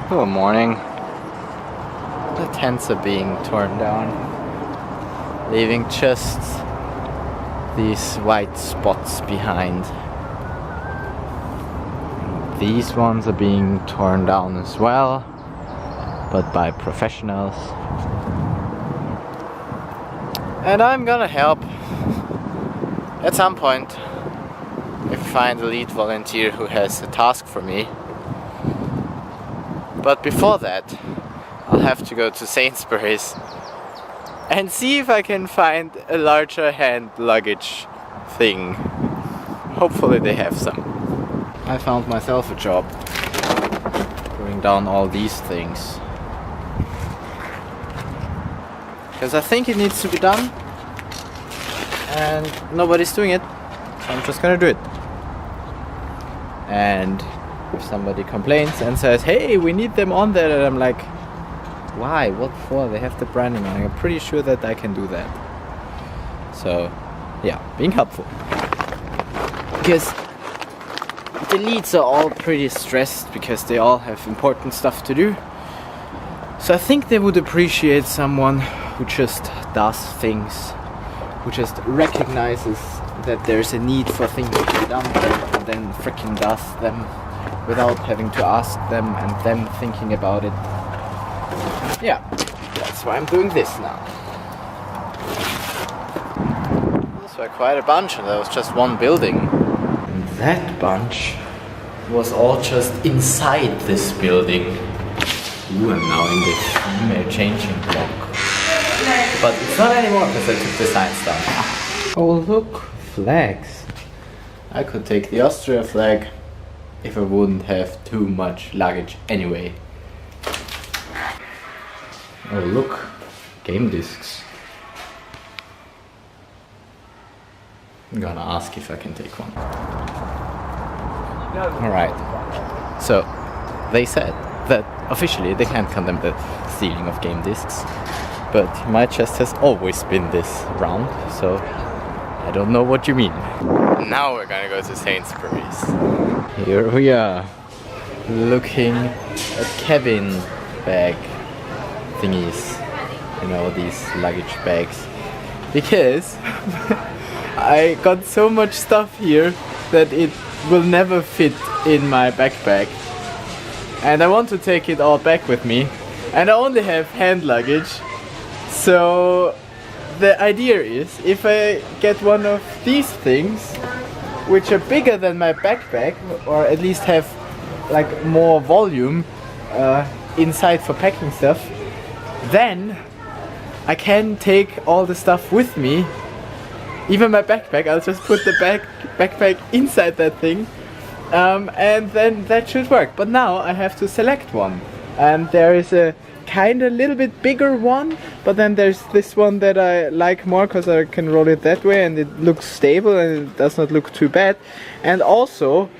Good morning. The tents are being torn down, leaving just these white spots behind. These ones are being torn down as well, but by professionals. And I'm gonna help at some point if I find a lead volunteer who has a task for me. But before that, I'll have to go to Sainsbury's and see if I can find a larger hand luggage thing. Hopefully they have some. I found myself a job putting down all these things, because I think it needs to be done and nobody's doing it, so I'm just gonna do it. And if somebody complains and says, hey, we need them on there, and I'm like, why? What for? They have the branding on. I'm pretty sure that I can do that. So yeah, being helpful, because the leads are all pretty stressed because they all have important stuff to do. So I think they would appreciate someone who just does things, who just recognizes that there's a need for things to be done and then freaking does them without having to ask them and them thinking about it. Yeah, that's why I'm doing this now. Those were quite a bunch, and there was just one building. And that bunch was all just inside this building. Ooh, I'm now in the female changing block. But it's not anymore because I took the signs down. Oh look, flags. I could take the Austria flag if I wouldn't have too much luggage anyway. Oh look, game discs. I'm gonna ask if I can take one. Alright, so they said that officially they can't condemn the stealing of game discs, but my chest has always been this round, so I don't know what you mean. Now we're gonna go to Sainsbury's. Here we are, looking at cabin bag thingies, you know, these luggage bags, because I got so much stuff here that it will never fit in my backpack, and I want to take it all back with me, and I only have hand luggage. So the idea is, if I get one of these things which are bigger than my backpack, or at least have like more volume inside for packing stuff, then I can take all the stuff with me. Even my backpack, I'll just put the backpack inside that thing, and then that should work. But now I have to select one, and there is a kind of little bit bigger one, but then there's this one that I like more because I can roll it that way and it looks stable and it does not look too bad. And also,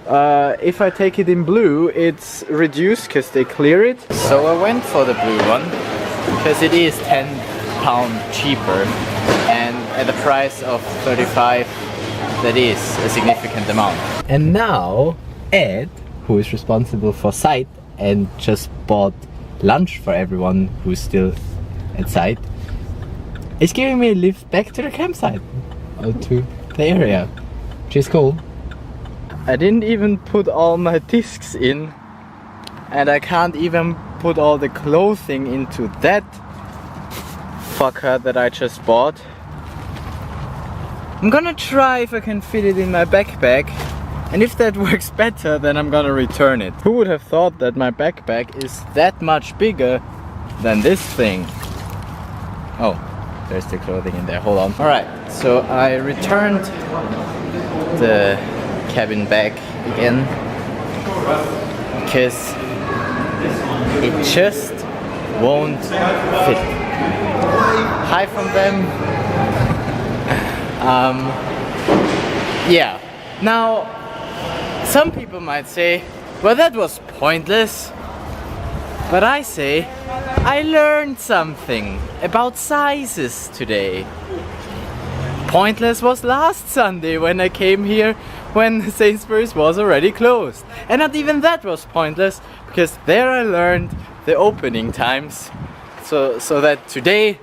if I take it in blue, it's reduced because they clear it. So I went for the blue one because it is £10 cheaper, and at the price of 35, that is a significant amount. And now Ed, who is responsible for site and just bought lunch for everyone who's still at site, is giving me a lift back to the campsite, or to the area, which is cool. I didn't even put all my discs in, and I can't even put all the clothing into that fucker that I just bought. I'm gonna try if I can fit it in my backpack, and if that works better, then I'm gonna return it. Who would have thought that my backpack is that much bigger than this thing? Oh, there's the clothing in there, hold on. Alright, so I returned the cabin bag again, because it just won't fit. Hi from them. Yeah. Now, some people might say, well, that was pointless. But I say, I learned something about sizes today. Pointless was last Sunday when I came here when Sainsbury's was already closed. And not even that was pointless, because there I learned the opening times, so that today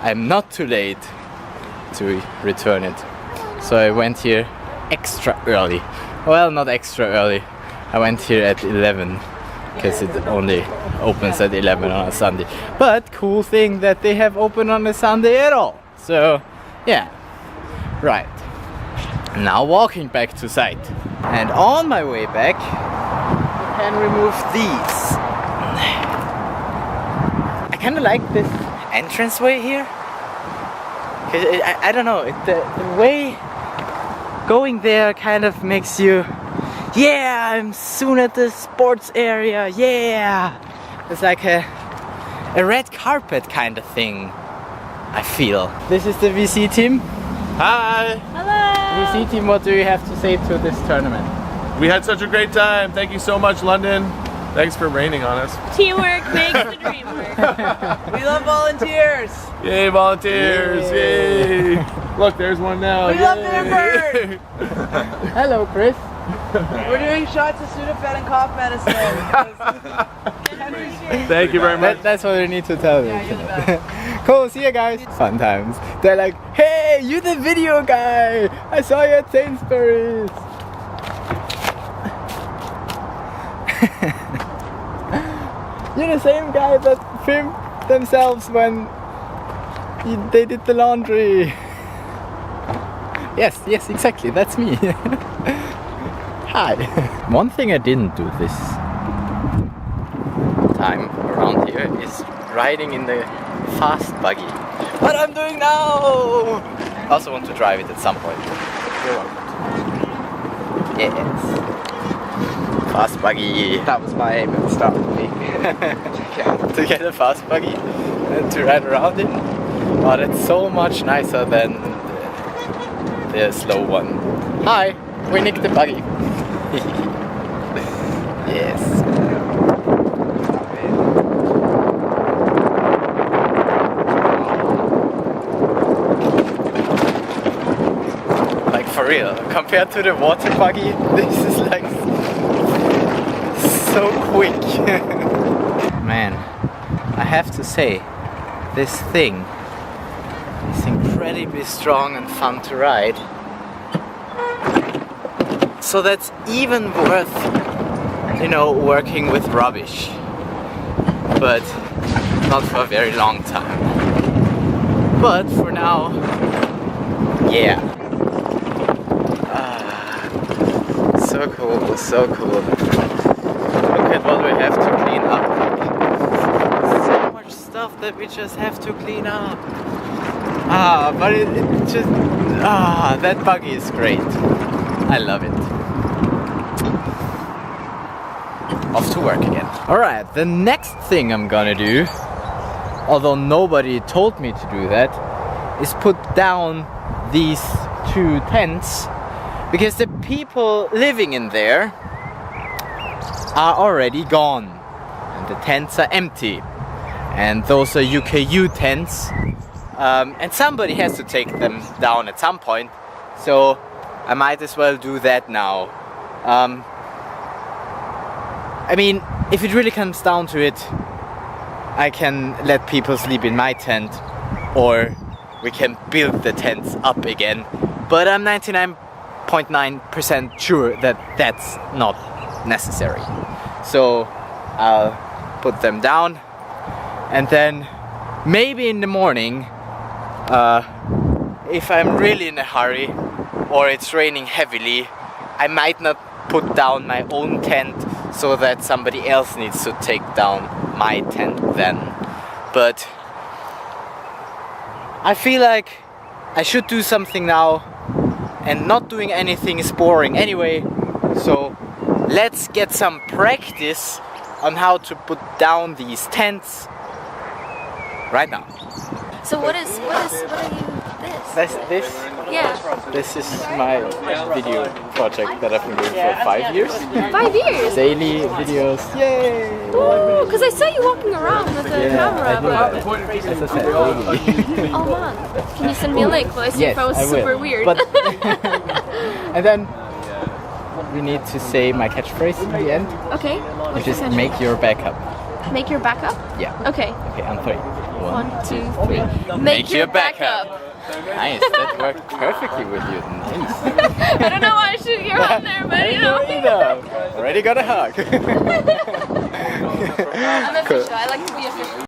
I'm not too late to return it. So I went here extra early. Well, not extra early. I went here at 11 because it only opens at 11 on a Sunday. But cool thing that they have open on a Sunday at all. So yeah, right. Now walking back to site. And on my way back, I can remove these. I kind of like this entranceway here. I don't know, the way going there kind of makes you, yeah, I'm soon at the sports area, yeah. It's like a red carpet kind of thing, I feel. This is the VC team. Hi! Hello! VC team, what do you have to say to this tournament? We had such a great time. Thank you so much, London. Thanks for raining on us. Teamwork makes the dream work. We love volunteers! Yay, volunteers! Yay! Look, there's one now. We love Nuremberg! Hello, Chris. We're doing shots of Sudafed and cough medicine. Thank you very much. That's what I need to tell you. Yeah, you're the best. Cool, see you guys. Fun times. They're like, hey, you the video guy! I saw you at Sainsbury's. You're the same guy that filmed themselves when they did the laundry. Yes, exactly, that's me. Hi. One thing I didn't do this time around here is riding in the fast buggy. What I'm doing now! I also want to drive it at some point. Yes. Fast buggy. That was my aim at the start of the week. To get a fast buggy and to ride around in. Oh, that's so much nicer than the slow one. Hi, we nicked the buggy. Yes. Like for real, compared to the water buggy, this is like so quick. Man, I have to say, this thing is incredibly strong and fun to ride. So that's even worth, you know, working with rubbish. But not for a very long time. But for now, yeah. So cool, so cool. Look at what we have to clean up. So much stuff that we just have to clean up. But it just, that buggy is great. I love it. Off to work again. Alright, the next thing I'm gonna do, although nobody told me to do that, is put down these 2 tents, because the people living in there are already gone and the tents are empty, and those are UKU tents, and somebody has to take them down at some point, so I might as well do that now. I mean, if it really comes down to it, I can let people sleep in my tent, or we can build the tents up again, but I'm 99.9% sure that that's not necessary. So I'll put them down, and then maybe in the morning, if I'm really in a hurry or it's raining heavily, I might not put down my own tent so that somebody else needs to take down my tent then. But I feel like I should do something now, and not doing anything is boring anyway, so let's get some practice on how to put down these tents right now. So what are you, This Yeah. This is my video project that I've been doing for 5 years. 5 years? Daily videos. Yay! Oh, because I saw you walking around with a camera. As I said, daily. Oh man, can you send me a link? Well, I see if I was will. super weird. But and then we need to say my catchphrase in the end, Okay. which is make your back up. Make your back up? Yeah. Okay. Okay, on 3. 1, 2, 3. Make your back up. Nice, that worked perfectly with you. Nice. I don't know why I should get on there, but you know. Already got a hug. I'm official. I like to be official.